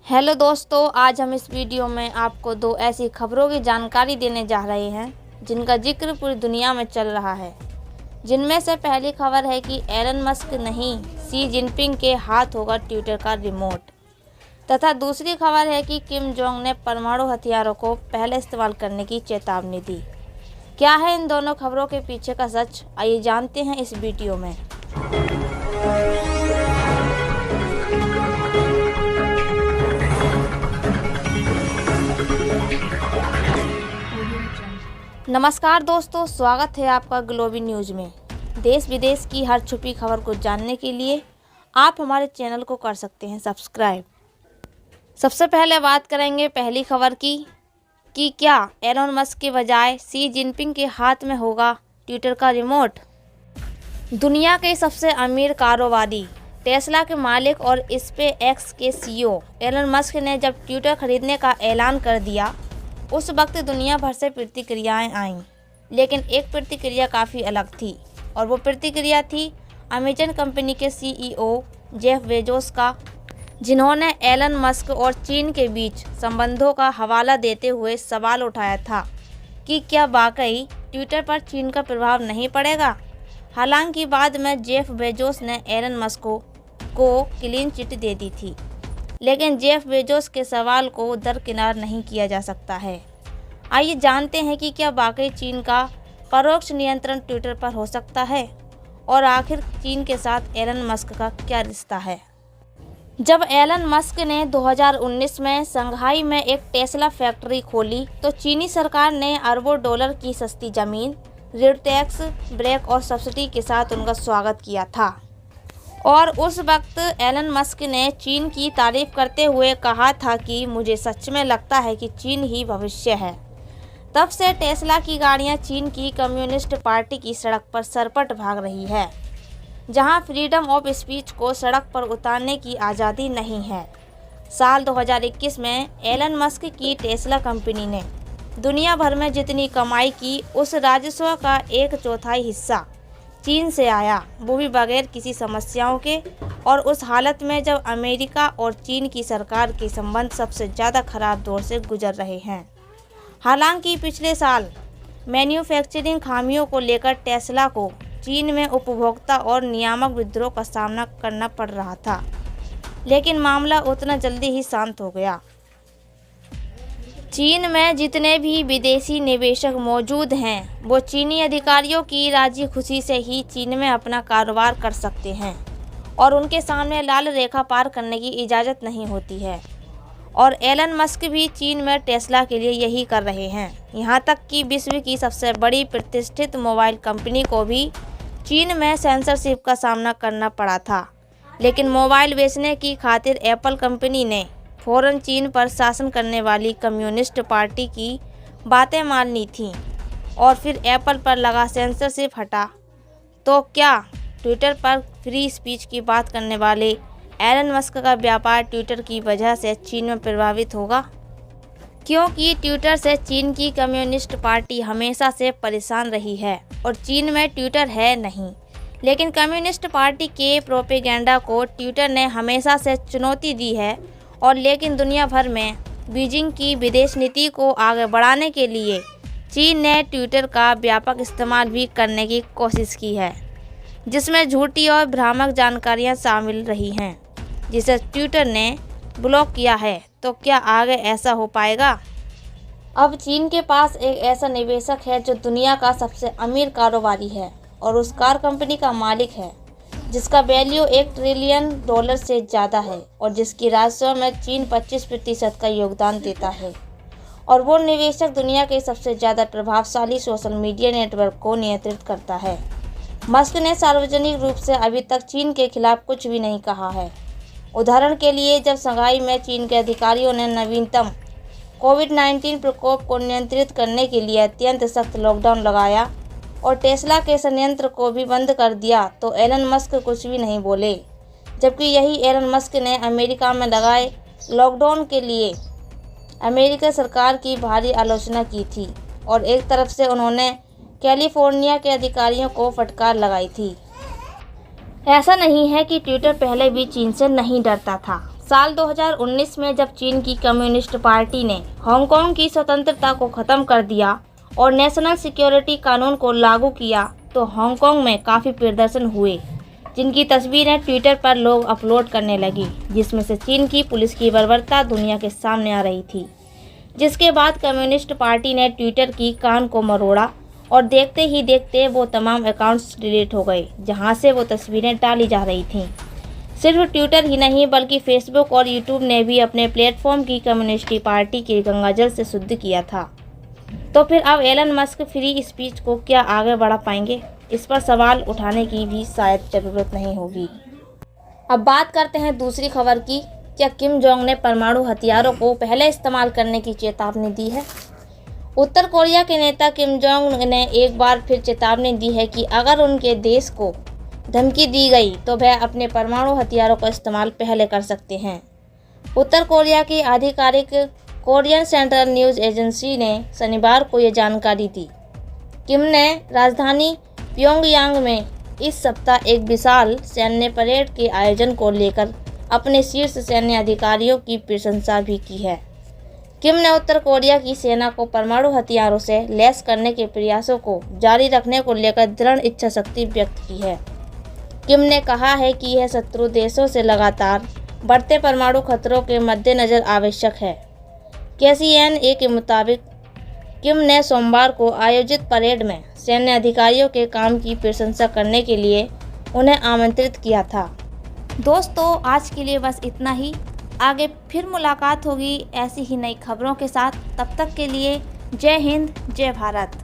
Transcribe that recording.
Hello दोस्तों, आज हम इस वीडियो में आपको दो ऐसी खबरों की जानकारी देने जा रहे हैं जिनका जिक्र पूरी दुनिया में चल रहा है। जिनमें से पहली खबर है कि एलन मस्क नहीं, शी जिनपिंग के हाथ होगा ट्विटर का रिमोट, तथा दूसरी खबर है कि किम जोंग ने परमाणु हथियारों को पहले इस्तेमाल करने की चेतावनी दी। क्या है इन दोनों खबरों के पीछे का सच, आइए जानते हैं इस वीडियो में। नमस्कार दोस्तों, स्वागत है आपका ग्लोबल न्यूज़ में। देश विदेश की हर छुपी खबर को जानने के लिए आप हमारे चैनल को कर सकते हैं सब्सक्राइब। सबसे पहले बात करेंगे पहली खबर की कि क्या एलन मस्क के बजाय शी जिनपिंग के हाथ में होगा ट्विटर का रिमोट। दुनिया के सबसे अमीर कारोबारी टेस्ला के मालिक और स्पेसएक्स के सीईओ एलन मस्क ने जब ट्विटर खरीदने का ऐलान कर दिया, उस वक्त दुनिया भर से प्रतिक्रियाएं आईं, लेकिन एक प्रतिक्रिया काफ़ी अलग थी और वो प्रतिक्रिया थी अमेजन कंपनी के सीईओ जेफ बेजोस का, जिन्होंने एलन मस्क और चीन के बीच संबंधों का हवाला देते हुए सवाल उठाया था कि क्या वाकई ट्विटर पर चीन का प्रभाव नहीं पड़ेगा। हालांकि बाद में जेफ बेजोस ने एलन मस्क को क्लीन चिट दे दी थी, लेकिन जेफ बेजोस के सवाल को दरकिनार नहीं किया जा सकता है। आइए जानते हैं कि क्या वाकई चीन का परोक्ष नियंत्रण ट्विटर पर हो सकता है और आखिर चीन के साथ एलन मस्क का क्या रिश्ता है। जब एलन मस्क ने 2019 में शंघाई में एक टेस्ला फैक्ट्री खोली तो चीनी सरकार ने अरबों डॉलर की सस्ती ज़मीन, ऋण टैक्स ब्रेक और सब्सिडी के साथ उनका स्वागत किया था। और उस वक्त एलन मस्क ने चीन की तारीफ करते हुए कहा था कि मुझे सच में लगता है कि चीन ही भविष्य है। तब से टेस्ला की गाड़ियां चीन की कम्युनिस्ट पार्टी की सड़क पर सरपट भाग रही है, जहां फ्रीडम ऑफ स्पीच को सड़क पर उतारने की आज़ादी नहीं है। साल 2021 में एलन मस्क की टेस्ला कंपनी ने दुनिया भर में जितनी कमाई की, उस राजस्व का 1/4 हिस्सा चीन से आया, वो भी बगैर किसी समस्याओं के, और उस हालत में जब अमेरिका और चीन की सरकार के संबंध सबसे ज़्यादा खराब दौर से गुजर रहे हैं। हालांकि पिछले साल मैन्युफैक्चरिंग खामियों को लेकर टेस्ला को चीन में उपभोक्ता और नियामक विद्रोह का सामना करना पड़ रहा था, लेकिन मामला उतना जल्दी ही शांत हो गया। चीन में जितने भी विदेशी निवेशक मौजूद हैं, वो चीनी अधिकारियों की राजी खुशी से ही चीन में अपना कारोबार कर सकते हैं और उनके सामने लाल रेखा पार करने की इजाज़त नहीं होती है। और एलन मस्क भी चीन में टेस्ला के लिए यही कर रहे हैं। यहाँ तक कि विश्व की सबसे बड़ी प्रतिष्ठित मोबाइल कंपनी को भी चीन में सेंसरशिप का सामना करना पड़ा था, लेकिन मोबाइल बेचने की खातिर एप्पल कंपनी ने फ़ौरन चीन पर शासन करने वाली कम्युनिस्ट पार्टी की बातें मान ली थीं और फिर एप्पल पर लगा सेंसरशिप हटा। तो क्या ट्विटर पर फ्री स्पीच की बात करने वाले एलन मस्क का व्यापार ट्विटर की वजह से चीन में प्रभावित होगा? क्योंकि ट्विटर से चीन की कम्युनिस्ट पार्टी हमेशा से परेशान रही है और चीन में ट्विटर है नहीं, लेकिन कम्युनिस्ट पार्टी के प्रोपेगेंडा को ट्विटर ने हमेशा से चुनौती दी है। और लेकिन दुनिया भर में बीजिंग की विदेश नीति को आगे बढ़ाने के लिए चीन ने ट्विटर का व्यापक इस्तेमाल भी करने की कोशिश की है, जिसमें झूठी और भ्रामक जानकारियां शामिल रही हैं, जिसे ट्विटर ने ब्लॉक किया है। तो क्या आगे ऐसा हो पाएगा? अब चीन के पास एक ऐसा निवेशक है जो दुनिया का सबसे अमीर कारोबारी है और उस कार कंपनी का मालिक है जिसका वैल्यू $1 ट्रिलियन से ज़्यादा है और जिसकी राजस्व में चीन 25% का योगदान देता है। और वो निवेशक दुनिया के सबसे ज़्यादा प्रभावशाली सोशल मीडिया नेटवर्क को नियंत्रित करता है। मस्क ने सार्वजनिक रूप से अभी तक चीन के खिलाफ कुछ भी नहीं कहा है। उदाहरण के लिए, जब शंघाई में चीन के अधिकारियों ने नवीनतम कोविड-19 प्रकोप को नियंत्रित करने के लिए अत्यंत सख्त लॉकडाउन लगाया और टेस्ला के संयंत्र को भी बंद कर दिया, तो एलन मस्क कुछ भी नहीं बोले। जबकि यही एलन मस्क ने अमेरिका में लगाए लॉकडाउन के लिए अमेरिका सरकार की भारी आलोचना की थी और एक तरफ से उन्होंने कैलिफोर्निया के अधिकारियों को फटकार लगाई थी। ऐसा नहीं है कि ट्विटर पहले भी चीन से नहीं डरता था। साल 2019 में जब चीन की कम्युनिस्ट पार्टी ने हांगकांग की स्वतंत्रता को ख़त्म कर दिया और नेशनल सिक्योरिटी कानून को लागू किया तो हांगकांग में काफ़ी प्रदर्शन हुए, जिनकी तस्वीरें ट्विटर पर लोग अपलोड करने लगी, जिसमें से चीन की पुलिस की बर्बरता दुनिया के सामने आ रही थी। जिसके बाद कम्युनिस्ट पार्टी ने ट्विटर की कान को मरोड़ा और देखते ही देखते वो तमाम अकाउंट्स डिलीट हो गए जहां से वो तस्वीरें डाली जा रही थीं। सिर्फ ट्विटर ही नहीं बल्कि फेसबुक और यूट्यूब ने भी अपने प्लेटफॉर्म की कम्युनिस्ट पार्टी के गंगाजल से शुद्ध किया था। तो फिर अब एलन मस्क फ्री स्पीच को क्या आगे बढ़ा पाएंगे? इस पर सवाल उठाने की भी शायद ज़रूरत नहीं होगी। अब बात करते हैं दूसरी खबर की। क्या किम जोंग ने परमाणु हथियारों को पहले इस्तेमाल करने की चेतावनी दी है? उत्तर कोरिया के नेता किम जोंग ने एक बार फिर चेतावनी दी है कि अगर उनके देश को धमकी दी गई तो वह अपने परमाणु हथियारों का इस्तेमाल पहले कर सकते हैं। उत्तर कोरिया की आधिकारिक कोरियन सेंट्रल न्यूज़ एजेंसी ने शनिवार को ये जानकारी दी। किम ने राजधानी प्योंगयांग में इस सप्ताह एक विशाल सैन्य परेड के आयोजन को लेकर अपने शीर्ष सैन्य अधिकारियों की प्रशंसा भी की है। किम ने उत्तर कोरिया की सेना को परमाणु हथियारों से लैस करने के प्रयासों को जारी रखने को लेकर दृढ़ इच्छा शक्ति व्यक्त की है। किम ने कहा है कि यह शत्रु देशों से लगातार बढ़ते परमाणु खतरों के मद्देनज़र आवश्यक है। KCNA के मुताबिक किम ने सोमवार को आयोजित परेड में सैन्य अधिकारियों के काम की प्रशंसा करने के लिए उन्हें आमंत्रित किया था। दोस्तों, आज के लिए बस इतना ही। आगे फिर मुलाकात होगी ऐसी ही नई खबरों के साथ। तब तक के लिए जय हिंद, जय भारत।